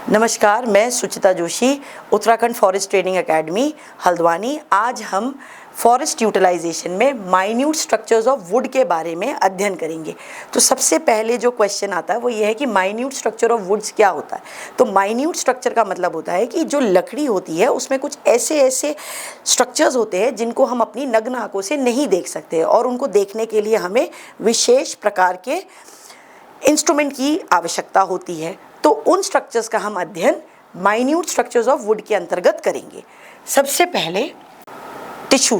नमस्कार, मैं Suchita Joshi, Uttarakhand forest training academy Haldwani. आज हम फॉरेस्ट यूटिलाइजेशन में माइन्यूट स्ट्रक्चर्स ऑफ वुड के बारे में अध्ययन करेंगे। तो सबसे पहले जो क्वेश्चन आता है वो ये है कि माइन्यूट स्ट्रक्चर ऑफ वुड्स क्या होता है। तो माइन्यूट स्ट्रक्चर का मतलब होता है कि जो लकड़ी होती है उसमें कुछ ऐसे स्ट्रक्चर्स होते हैं जिनको हम अपनी नग्न आंखों से नहीं देख सकते, और उनको देखने के लिए हमें विशेष प्रकार के इंस्ट्रूमेंट की आवश्यकता होती है। तो उन स्ट्रक्चर्स का हम अध्ययन माइन्यूट स्ट्रक्चर्स ऑफ वुड के अंतर्गत करेंगे। सबसे पहले tissue,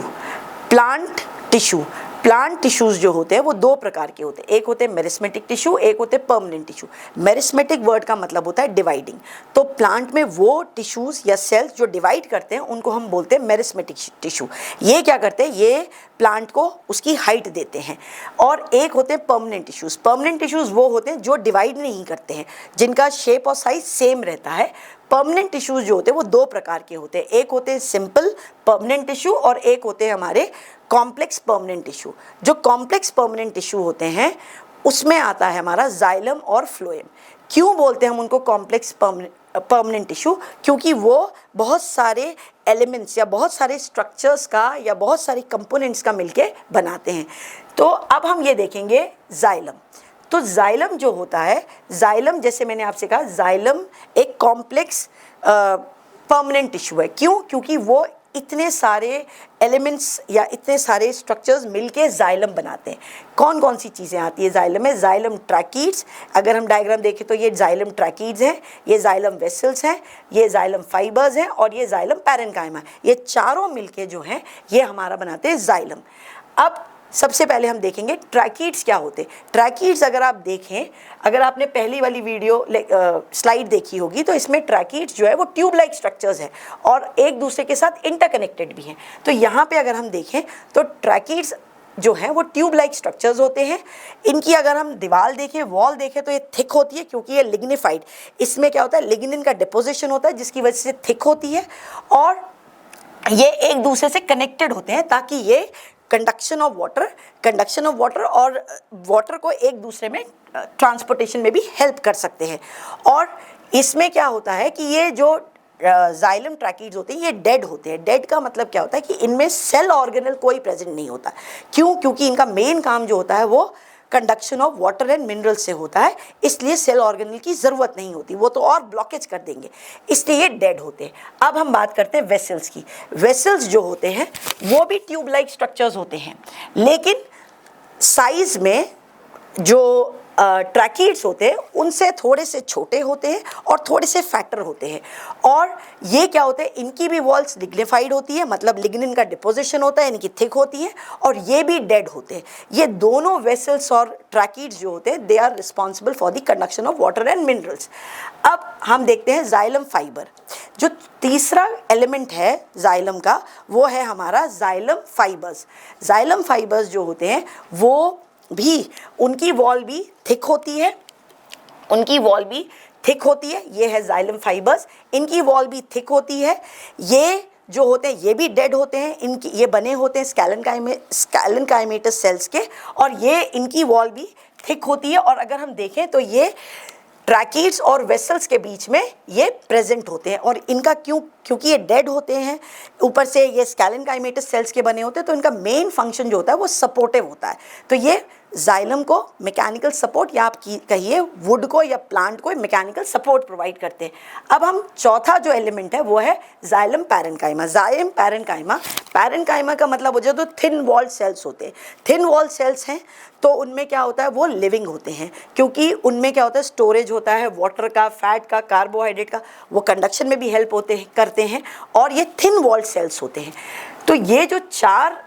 plant tissue. Plant tissues जो होते हैं वो दो प्रकार के होते हैं, एक होते हैं मेरिस्मेटिक टिश्यू, एक होते हैं परमानेंट टिश्यू। मेरिस्मेटिक वर्ड का मतलब होता है डिवाइडिंग। तो प्लांट में वो टिश्यूज या सेल्स जो डिवाइड करते हैं उनको हम बोलते हैं मेरिस्मेटिक टिश्यू। ये क्या करते हैं, ये प्लांट को उसकी हाइट देते हैं। और एक होते हैं परमानेंट टिश्यूज। परमानेंट टिश्यूज वो होते हैं जो डिवाइड नहीं करते हैं, जिनका शेप और साइज सेम रहता है। परमानेंट टिश्यूज जो होते हैं वो दो प्रकार के होते हैं, एक होते हैं सिंपल परमानेंट टिश्यू और एक होते हैं हमारे कॉम्प्लेक्स परमानेंट टिश्यू। जो कॉम्प्लेक्स परमानेंट टिश्यू होते हैं उसमें आता है हमारा जाइलम और फ्लोएम। क्यों बोलते हैं हम उनको कॉम्प्लेक्स परमानेंट टिश्यू? क्योंकि वो बहुत सारे एलिमेंट्स या बहुत सारे स्ट्रक्चर्स का या बहुत सारे कंपोनेंट्स का मिलके बनाते हैं। तो अब हम ये देखेंगे जाइलम। तो जाइलम जो होता है, जाइलम जैसे मैंने आपसे कहा, जाइलम एक कॉम्प्लेक्स परमानेंट टिश्यू है। क्यों? क्योंकि वो इतने सारे एलिमेंट्स या इतने सारे स्ट्रक्चर्स मिलके जाइलम बनाते हैं। कौन कौन सी चीज़ें आती है जाइलम में? जाइलम ट्रैकीड्स, अगर हम डायग्राम देखें तो ये जाइलम ट्रैकीड्स हैं, ये जाइलम वेसल्स हैं, ये जाइलम फाइबर्स हैं और ये जाइलम पैरेन्काइमा। ये चारों मिलके जो हैं ये हमारा बनाते हैं जाइलम। अब सबसे पहले हम देखेंगे ट्रैकीड्स क्या होते हैं। ट्रैकीड्स अगर आप देखें, अगर आपने पहली वाली वीडियो स्लाइड देखी होगी तो इसमें ट्रैकीड्स जो है वो ट्यूब लाइक स्ट्रक्चर्स है और एक दूसरे के साथ इंटरकनेक्टेड भी हैं। तो यहाँ पे अगर हम देखें तो ट्रैकीड्स जो हैं वो ट्यूब लाइक स्ट्रक्चर्स होते हैं। इनकी अगर हम दीवार देखें, वॉल देखें तो ये थिक होती है क्योंकि ये लिग्निफाइड। इसमें क्या होता है, लिग्निन का डिपोजिशन होता है जिसकी वजह से थिक होती है, और ये एक दूसरे से कनेक्टेड होते हैं ताकि ये कंडक्शन ऑफ वाटर और वाटर को एक दूसरे में ट्रांसपोर्टेशन में भी हेल्प कर सकते हैं। और इसमें क्या होता है कि ये जो जाइलम ट्रैकीड्स होते हैं ये डेड होते हैं। डेड का मतलब क्या होता है कि इनमें सेल ऑर्गेनल कोई प्रेजेंट नहीं होता। क्यों? क्योंकि इनका मेन काम जो होता है वो conduction of water and mineral से होता है, इसलिए सेल ऑर्गेनल की ज़रूरत नहीं होती, वो तो और ब्लॉकेज कर देंगे, इसलिए ये डेड होते हैं। अब हम बात करते हैं वेसल्स की। वेसल्स जो होते हैं वो भी ट्यूब लाइक स्ट्रक्चर्स होते हैं, लेकिन साइज में जो ट्रैकीड्स होते हैं उनसे थोड़े से छोटे होते हैं और थोड़े से फैटर होते हैं। और ये क्या होते हैं, इनकी भी वॉल्स लिग्निफाइड होती है, मतलब लिग्निन का डिपोजिशन होता है, इनकी थिक होती है, और ये भी डेड होते हैं। ये दोनों वेसल्स और ट्रैकीड्स जो होते हैं they are responsible for the conduction of water and minerals. अब हम देखते हैं जाइलम फाइबर। जो तीसरा एलिमेंट है जाइलम का वो है हमारा जाइलम फाइबर्स। जाइलम फाइबर्स जो होते हैं वो भी, उनकी वॉल भी थिक होती है, ये है जाइलम फाइबर्स। इनकी वॉल भी थिक होती है। ये जो होते हैं ये भी डेड होते हैं, इनकी ये बने होते हैं स्कैलेनकाइमेटस सेल्स के, और ये इनकी वॉल भी थिक होती है। और अगर हम देखें तो ये ट्रैकीड्स और वेसल्स के बीच में ये प्रेजेंट होते हैं। और इनका क्योंकि ये डेड होते हैं, ऊपर से ये स्कैलेनकाइमेटस सेल्स के बने होते हैं, तो इनका मेन फंक्शन जो होता है वो सपोर्टिव होता है। तो ये जाइलम को मैकेनिकल सपोर्ट, या आप कहिए वुड को या प्लांट को मैकेनिकल सपोर्ट प्रोवाइड करते हैं। अब हम चौथा जो एलिमेंट है वो है जाइलम पैरेन्काइमा। जाइलम पैरेन्काइमा का मतलब हो जाए तो थिन वॉल्ड सेल्स होते हैं। थिन वॉल्ड सेल्स हैं तो उनमें क्या होता है, वो लिविंग होते हैं, क्योंकि उनमें क्या होता है, स्टोरेज होता है वाटर का, फैट का, कार्बोहाइड्रेट का, वो कंडक्शन में भी हेल्प करते हैं, और ये थिन वॉल्ड सेल्स होते हैं। तो ये जो चार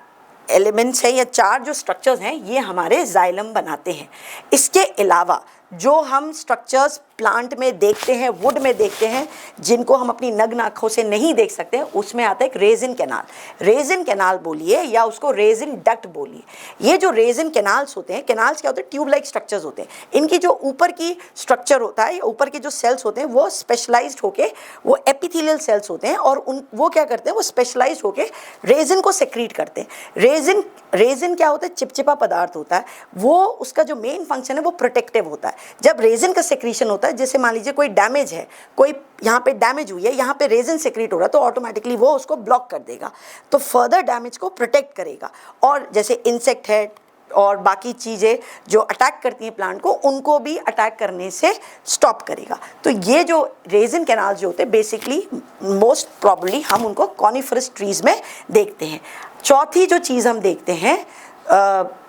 एलिमेंट्स हैं या चार जो स्ट्रक्चर्स हैं ये हमारे जाइलम बनाते हैं। इसके अलावा जो हम स्ट्रक्चर्स प्लांट में देखते हैं, वुड में देखते हैं, जिनको हम अपनी नग्न आँखों से नहीं देख सकते, उसमें आता है एक रेजिन कैनाल। रेजिन कैनाल बोलिए या उसको रेजिन डक्ट बोलिए। ये जो रेजिन कैनाल्स होते हैं, कैनाल्स क्या होते हैं, ट्यूब लाइक स्ट्रक्चर्स होते हैं। इनकी जो ऊपर की स्ट्रक्चर होता है, ऊपर के जो सेल्स होते हैं वो स्पेशलाइज्ड होके, वो एपिथेलियल सेल्स होते हैं, और वो क्या करते हैं, वो स्पेशलाइज्ड होके रेजिन को सेक्रीट करते हैं। रेजिन क्या होता है, चिपचिपा पदार्थ होता है, वो उसका जो मेन फंक्शन है वो प्रोटेक्टिव होता है। जब रेजिन का सेक्रीशन होता है होता है, जैसे मान लीजिए कोई डैमेज है, कोई यहाँ पे डैमेज हुई है, यहाँ पे रेजिन सेक्रेट हो रहा है, तो ऑटोमेटिकली वो उसको ब्लॉक कर देगा, तो फर्दर डैमेज को प्रोटेक्ट करेगा। और जैसे इंसेक्ट है और बाकी चीज़ें जो अटैक करती हैं प्लांट को, उनको भी अटैक करने से स्टॉप करेगा। तो ये जो रेजिन कैनाल जो होते हैं बेसिकली मोस्ट प्रॉब्ली हम उनको कॉनिफरस ट्रीज़ में देखते हैं। चौथी जो चीज़ हम देखते हैं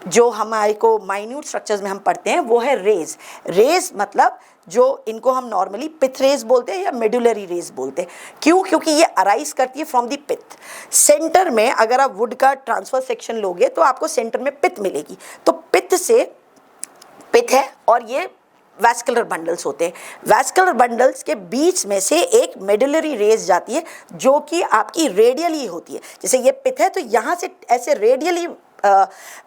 जो हमारे को माइन्यूट स्ट्रक्चर्स में हम पढ़ते हैं वो है रेज। रेज मतलब जो इनको हम नॉर्मली पिथ रेज बोलते हैं या मेडुलरी रेज बोलते हैं। क्यों? क्योंकि ये अराइज करती है फ्रॉम दी पिथ। सेंटर में अगर आप वुड का ट्रांसफर सेक्शन लोगे तो आपको सेंटर में पिथ मिलेगी, तो पिथ से पिथ है और ये वैस्कुलर बंडल्स होते हैं। वैस्कुलर बंडल्स के बीच में से एक मेडुलरी रेज जाती है जो कि आपकी रेडियली होती है। जैसे ये पिथ है तो यहाँ से ऐसे रेडियली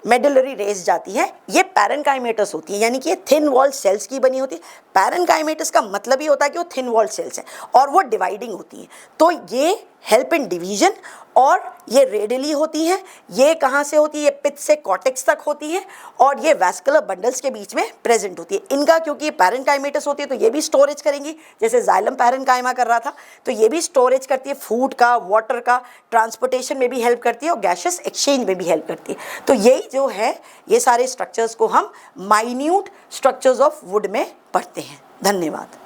मेडुलरी रेज जाती है, ये पैरेन्काइमेटस होती है, यानी कि ये थिन वॉल सेल्स की बनी होती है। पैरेन्काइमेटस का मतलब ही होता है कि वो थिन वॉल सेल्स हैं और वो डिवाइडिंग होती है, तो ये हेल्प इन डिवीजन और ये रेडियली होती है। ये कहाँ से होती है? ये पिथ से कॉर्टेक्स तक होती है और ये वैस्कुलर बंडल्स के बीच में प्रेजेंट होती है। इनका क्योंकि पैरेन्काइमेटस होती है तो ये भी स्टोरेज करेंगी, जैसे जाइलम पैरेन्काइमा कर रहा था, तो ये भी स्टोरेज करती है, फूड का, वाटर का, ट्रांसपोर्टेशन में भी हेल्प करती है और गैसेस एक्सचेंज में भी हेल्प करती है। तो यही जो है, ये सारे स्ट्रक्चर्स को हम माइन्यूट स्ट्रक्चर्स ऑफ वुड में पढ़ते हैं। धन्यवाद।